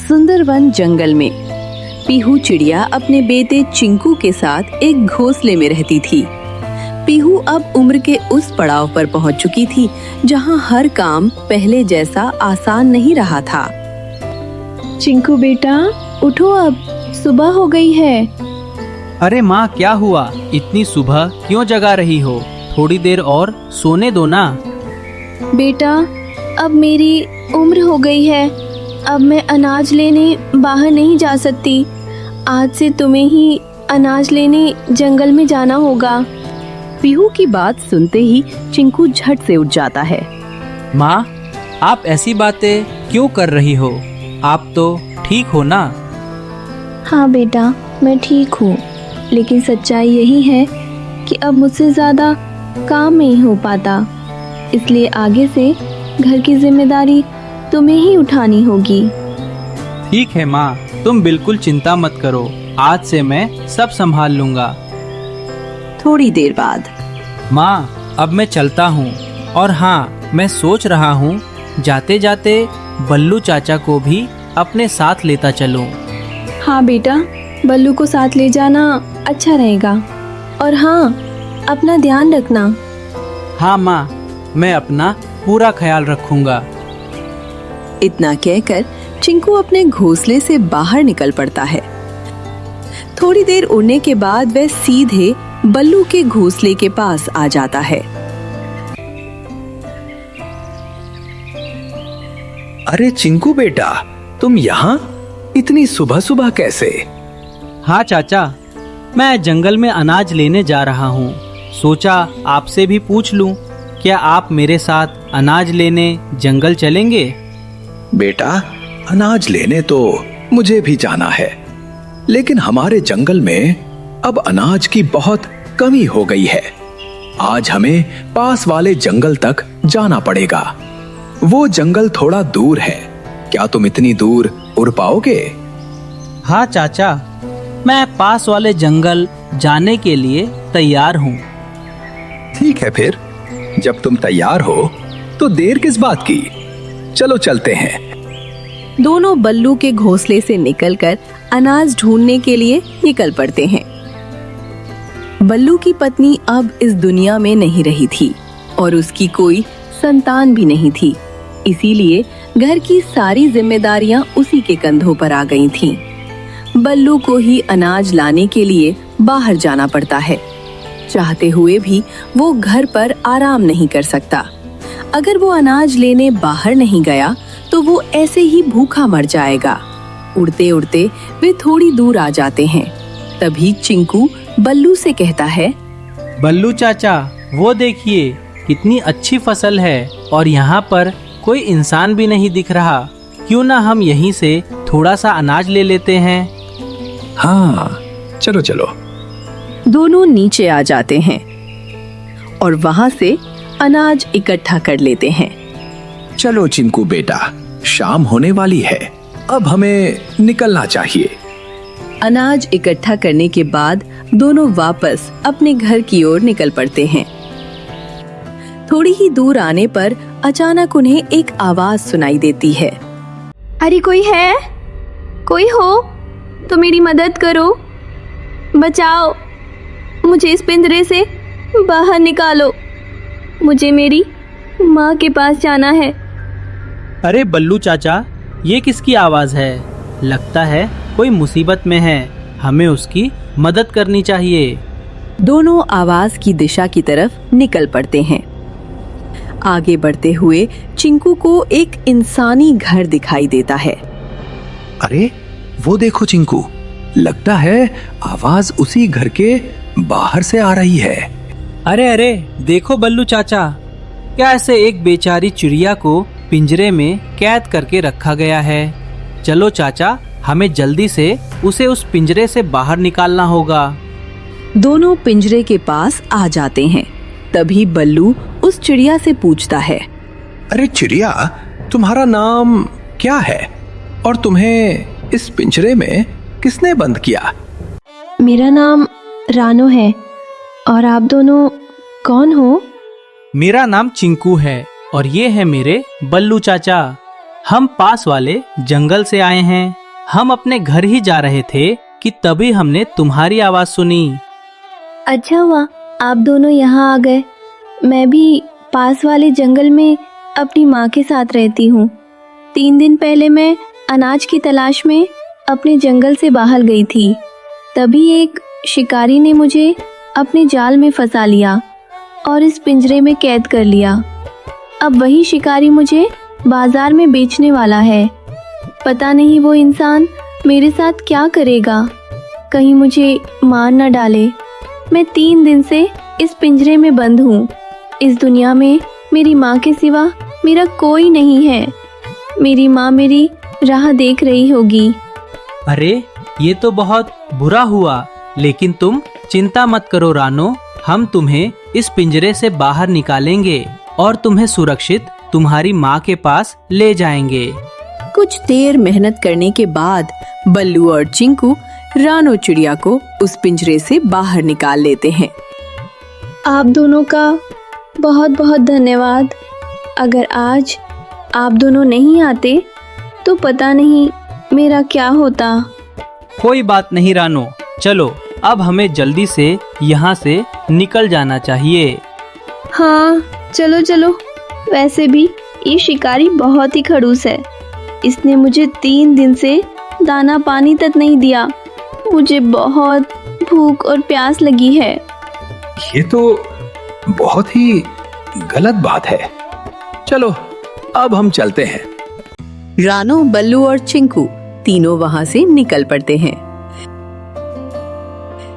सुंदरवन जंगल में पीहू चिड़िया अपने बेटे चिंकू के साथ एक घोंसले में रहती थी। पीहू अब उम्र के उस पड़ाव पर पहुंच चुकी थी जहां हर काम पहले जैसा आसान नहीं रहा था। चिंकू बेटा उठो, अब सुबह हो गई है। अरे माँ, क्या हुआ? इतनी सुबह क्यों जगा रही हो? थोड़ी देर और सोने दो ना। बेटा अब मेरी उम्र हो गई है, अब मैं अनाज लेने बाहर नहीं जा सकती। आज से तुम्हें ही अनाज लेने जंगल में जाना होगा। पीहू की बात सुनते ही चिंकू झट से उठ जाता है। माँ, आप ऐसी बातें क्यों कर रही हो? आप तो ठीक हो ना? हाँ बेटा, मैं ठीक हूँ, लेकिन सच्चाई यही है कि अब मुझसे ज़्यादा काम नहीं हो पाता, इसलिए आगे से घर की जिम्मेदारी तुम्हें ही उठानी होगी। ठीक है माँ, तुम बिल्कुल चिंता मत करो। आज से मैं सब संभाल लूँगा। थोड़ी देर बाद माँ, अब मैं चलता हूँ। और हाँ, मैं सोच रहा हूँ जाते जाते बल्लू चाचा को भी अपने साथ लेता चलूँ। हाँ बेटा, बल्लू को साथ ले जाना अच्छा रहेगा। और हाँ, अपना ध्यान रखना। हाँ माँ, मैं अपना पूरा ख्याल रखूँगा। इतना कहकर चिंकू अपने घोंसले से बाहर निकल पड़ता है। थोड़ी देर उड़ने के बाद वह सीधे बल्लू के घोंसले के पास आ जाता है। अरे चिंकू बेटा, तुम यहाँ इतनी सुबह सुबह कैसे? हाँ चाचा, मैं जंगल में अनाज लेने जा रहा हूँ। सोचा आपसे भी पूछ लूँ, क्या आप मेरे साथ अनाज लेने जंगल चलेंगे? बेटा, अनाज लेने तो मुझे भी जाना है, लेकिन हमारे जंगल में अब अनाज की बहुत कमी हो गई है। आज हमें पास वाले जंगल तक जाना पड़ेगा। वो जंगल थोड़ा दूर है। क्या तुम इतनी दूर उड़ पाओगे? हाँ चाचा, मैं पास वाले जंगल जाने के लिए तैयार हूँ। ठीक है, फिर जब तुम तैयार हो तो देर किस बात की? चलो चलते हैं। दोनों बल्लू के घोंसले से निकलकर अनाज ढूंढने के लिए निकल पड़ते हैं। बल्लू की पत्नी अब इस दुनिया में नहीं रही थी और उसकी कोई संतान भी नहीं थी, इसीलिए घर की सारी जिम्मेदारियां उसी के कंधों पर आ गई थीं। बल्लू को ही अनाज लाने के लिए बाहर जाना पड़ता है। चाहते हुए भी वो घर पर आराम नहीं कर सकता। अगर वो अनाज लेने बाहर नहीं गया तो वो ऐसे ही भूखा मर जाएगा। उड़ते उड़ते वे थोड़ी दूर आ जाते हैं। तभी चिंकू बल्लू से कहता है, बल्लू चाचा, वो देखिए कितनी अच्छी फसल है और यहाँ पर कोई इंसान भी नहीं दिख रहा। क्यों ना हम यहीं से थोड़ा सा अनाज ले लेते हैं? हाँ, चलो चलो। दोनों नीचे आ जाते हैं और वहां से अनाज इकट्ठा कर लेते हैं। चलो चिंकू बेटा, शाम होने वाली है, अब हमें निकलना चाहिए। अनाज इकट्ठा करने के बाद दोनों वापस अपने घर की ओर निकल पड़ते हैं। थोड़ी ही दूर आने पर अचानक उन्हें एक आवाज सुनाई देती है। अरे कोई है? कोई हो तो मेरी मदद करो, बचाओ, मुझे इस पिंजरे से बाहर निकालो। मुझे मेरी माँ के पास जाना है। अरे बल्लू चाचा, ये किसकी आवाज़ है? लगता है कोई मुसीबत में है, हमें उसकी मदद करनी चाहिए। दोनों आवाज की दिशा की तरफ निकल पड़ते हैं। आगे बढ़ते हुए चिंकू को एक इंसानी घर दिखाई देता है। अरे वो देखो चिंकू, लगता है आवाज उसी घर के बाहर से आ रही है। अरे अरे देखो बल्लू चाचा, क्या ऐसे एक बेचारी चिड़िया को पिंजरे में कैद करके रखा गया है? चलो चाचा, हमें जल्दी से उसे उस पिंजरे से बाहर निकालना होगा। दोनों पिंजरे के पास आ जाते हैं। तभी बल्लू उस चिड़िया से पूछता है, अरे चिड़िया, तुम्हारा नाम क्या है और तुम्हें इस पिंजरे में किसने बंद किया? मेरा नाम रानो है, और आप दोनों कौन हो? मेरा नाम चिंकू है और ये है मेरे बल्लू चाचा। हम पास वाले जंगल से आए हैं। हम अपने घर ही जा रहे थे कि तभी हमने तुम्हारी आवाज सुनी। अच्छा हुआ आप दोनों यहाँ आ गए। मैं भी पास वाले जंगल में अपनी माँ के साथ रहती हूँ। 3 दिन पहले मैं अनाज की तलाश में अपने जंगल से बाहर गई थी। तभी एक शिकारी ने मुझे अपने जाल में फंसा लिया और इस पिंजरे में कैद कर लिया। अब वही शिकारी मुझे बाजार में बेचने वाला है। पता नहीं वो इंसान मेरे साथ क्या करेगा, कहीं मुझे मार न डाले। मैं 3 दिन से इस पिंजरे में बंद हूँ। इस दुनिया में मेरी माँ के सिवा मेरा कोई नहीं है। मेरी माँ मेरी राह देख रही होगी। अरे ये तो बहुत बुरा हुआ, लेकिन तुम चिंता मत करो रानो। हम तुम्हें इस पिंजरे से बाहर निकालेंगे और तुम्हें सुरक्षित तुम्हारी माँ के पास ले जाएंगे। कुछ देर मेहनत करने के बाद बल्लू और चिंकू रानो चिड़िया को उस पिंजरे से बाहर निकाल लेते हैं। आप दोनों का बहुत बहुत धन्यवाद। अगर आज आप दोनों नहीं आते तो पता नहीं मेरा क्या होता। कोई बात नहीं रानो, चलो अब हमें जल्दी से यहाँ से निकल जाना चाहिए। हाँ चलो चलो। वैसे भी ये शिकारी बहुत ही खड़ूस है। इसने मुझे 3 दिन से दाना पानी तक नहीं दिया। मुझे बहुत भूख और प्यास लगी है। ये तो बहुत ही गलत बात है। चलो अब हम चलते हैं। रानो, बल्लू और चिंकू तीनों वहां से निकल पड़ते हैं।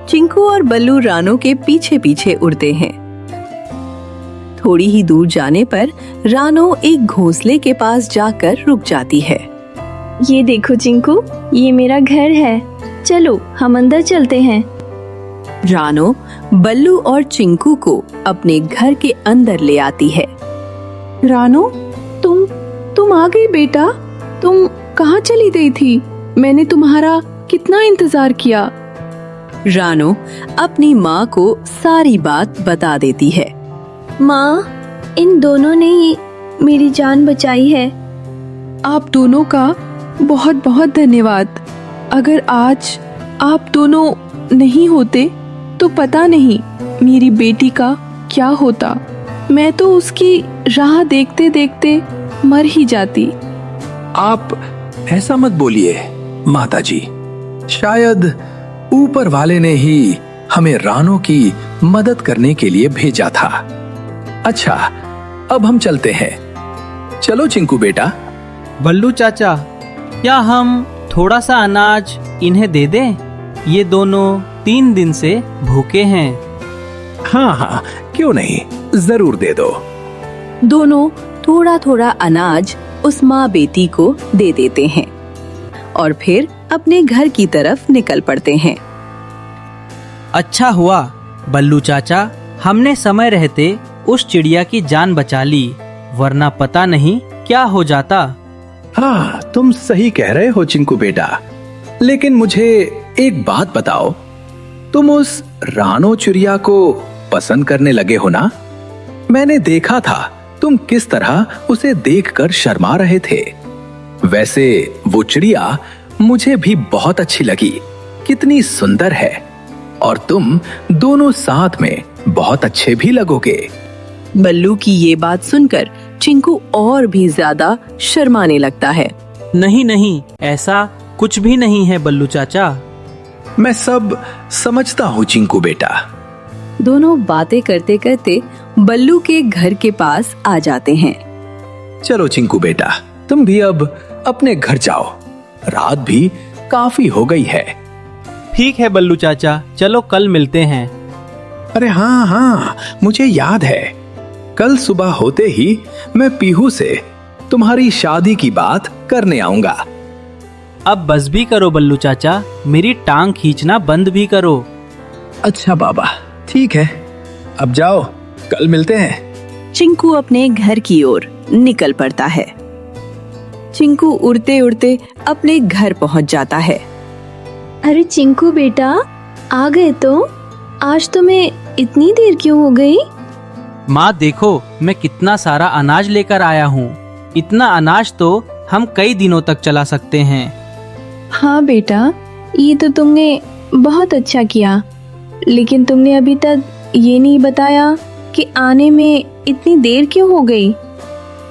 चिंकू और बल्लू रानो के पीछे पीछे उड़ते हैं। थोड़ी ही दूर जाने पर रानो एक घोंसले के पास जाकर रुक जाती है। ये देखो चिंकू, ये मेरा घर है। चलो हम अंदर चलते हैं। रानो बल्लू और चिंकू को अपने घर के अंदर ले आती है। रानो, तुम आ गई बेटा। तुम कहाँ चली गई थी? मैंने तुम्हारा कितना इंतजार किया। रानो अपनी माँ को सारी बात बता देती है। माँ, इन दोनों ने ही मेरी जान बचाई है। आप दोनों का बहुत बहुत धन्यवाद। अगर आज आप दोनों नहीं होते तो पता नहीं मेरी बेटी का क्या होता। मैं तो उसकी राह देखते देखते मर ही जाती। आप ऐसा मत बोलिए माताजी। शायद ऊपर वाले ने ही हमें रानो की मदद करने के लिए भेजा था। अच्छा, अब हम चलते हैं। चलो चिंकू बेटा। बल्लू चाचा, क्या हम थोड़ा सा अनाज इन्हें दे दें? ये दोनों 3 दिन से भूखे हैं। हाँ हाँ, क्यों नहीं, जरूर दे दो। दोनों थोड़ा थोड़ा अनाज उस माँ बेटी को दे देते हैं और फिर अपने घर की तरफ निकल पड़ते हैं। अच्छा हुआ बल्लू चाचा, हमने समय रहते उस चिड़िया की जान बचा ली, वरना पता नहीं क्या हो जाता। हाँ, तुम सही कह रहे हो चिंकू बेटा। लेकिन मुझे एक बात बताओ, तुम उस रानो चिड़िया को पसंद करने लगे हो ना? मैंने देखा था तुम किस तरह उसे देखकर शर्मा रहे थे। वैसे वो चिड़िया मुझे भी बहुत अच्छी लगी। कितनी सुंदर है, और तुम दोनों साथ में बहुत अच्छे भी लगोगे। बल्लू की ये बात सुनकर चिंकू और भी ज्यादा शर्माने लगता है। नहीं नहीं, ऐसा कुछ भी नहीं है बल्लू चाचा। मैं सब समझता हूँ चिंकू बेटा। दोनों बातें करते करते बल्लू के घर के पास आ जाते हैं। चलो चिंकू बेटा, तुम भी अब अपने घर जाओ। रात भी काफी हो गई है। ठीक है बल्लू चाचा, चलो कल मिलते हैं। अरे हाँ हाँ, मुझे याद है, कल सुबह होते ही मैं पीहू से तुम्हारी शादी की बात करने आऊंगा। अब बस भी करो बल्लू चाचा, मेरी टांग खींचना बंद भी करो। अच्छा बाबा, ठीक है, अब जाओ, कल मिलते हैं। चिंकू अपने घर की ओर निकल पड़ता है। चिंकू उड़ते उड़ते अपने घर पहुंच जाता है। अरे चिंकू बेटा, आ गए तो? आज तुम्हें इतनी देर क्यों हो गई? माँ देखो, मैं कितना सारा अनाज लेकर आया हूँ। इतना अनाज तो हम कई दिनों तक चला सकते हैं। हाँ बेटा, ये तो तुमने बहुत अच्छा किया, लेकिन तुमने अभी तक ये नहीं बताया कि आने में इतनी देर क्यों हो गई।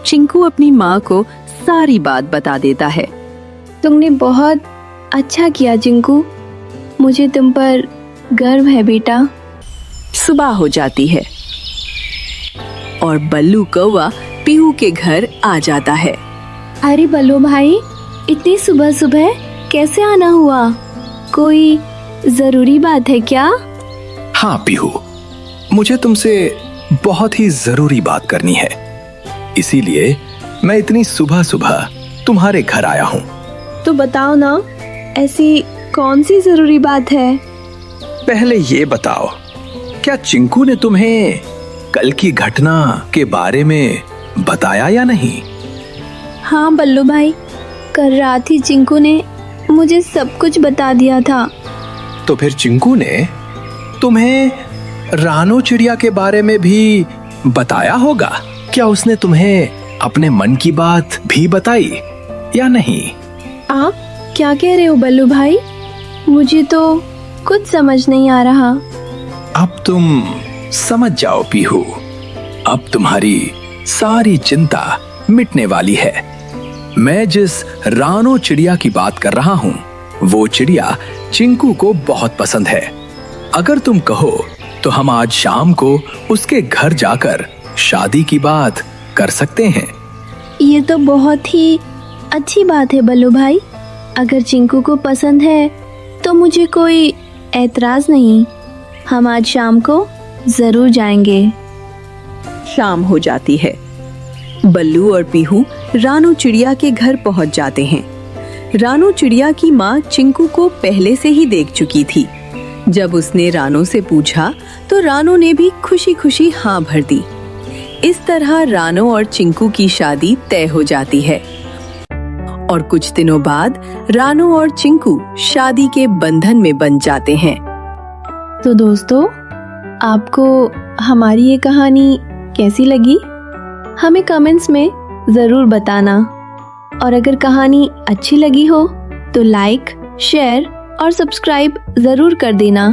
चिंकू अपनी माँ को सारी बात बता देता है। तुमने बहुत अच्छा किया चिंकू, मुझे तुम पर गर्व है बेटा। सुबह हो जाती है और बल्लू कौवा पीहू के घर आ जाता है। अरे बल्लू भाई, इतनी सुबह सुबह कैसे आना हुआ? कोई जरूरी बात है क्या? हाँ पीहू, मुझे तुमसे बहुत ही जरूरी बात करनी है, इसीलिए मैं इतनी सुबह सुबह तुम्हारे घर आया हूँ। तो बताओ ना, ऐसी कौन सी जरूरी बात है? पहले ये बताओ, क्या चिंकू ने तुम्हें कल की घटना के बारे में बताया या नहीं? हाँ बल्लू भाई, कल रात ही चिंकू ने मुझे सब कुछ बता दिया था। तो फिर चिंकू ने तुम्हें रानो चिड़िया के बारे में भी बताया होगा। क्या उसने तुम्हें अपने मन की बात भी बताई या नहीं? आप क्या कह रहे हो बल्लू भाई? मुझे तो कुछ समझ नहीं आ रहा। अब तुम समझ जाओ पीहू, अब तुम्हारी सारी चिंता मिटने वाली है। मैं जिस रानो चिड़िया की बात कर रहा हूँ, वो चिड़िया चिंकू को बहुत पसंद है। अगर तुम कहो तो हम आज शाम को उसके घर जाकर शादी की बात कर सकते हैं। ये तो बहुत ही अच्छी बात है बल्लू भाई। अगर चिंकू को पसंद है तो मुझे कोई ऐतराज नहीं। हम आज शाम को जरूर जाएंगे। शाम हो जाती है। बल्लू और पीहू रानू चिड़िया के घर पहुंच जाते हैं। रानू चिड़िया की माँ चिंकू को पहले से ही देख चुकी थी। जब उसने रानू से पूछा तो रानू ने भी खुशी खुशी हाँ भर दी। इस तरह रानू और चिंकू की शादी तय हो जाती है और कुछ दिनों बाद रानू और चिंकू शादी के बंधन में बंध जाते हैं। तो दोस्तों, आपको हमारी ये कहानी कैसी लगी? हमें कमेंट्स में ज़रूर बताना। और अगर कहानी अच्छी लगी हो तो लाइक, शेयर और सब्सक्राइब ज़रूर कर देना।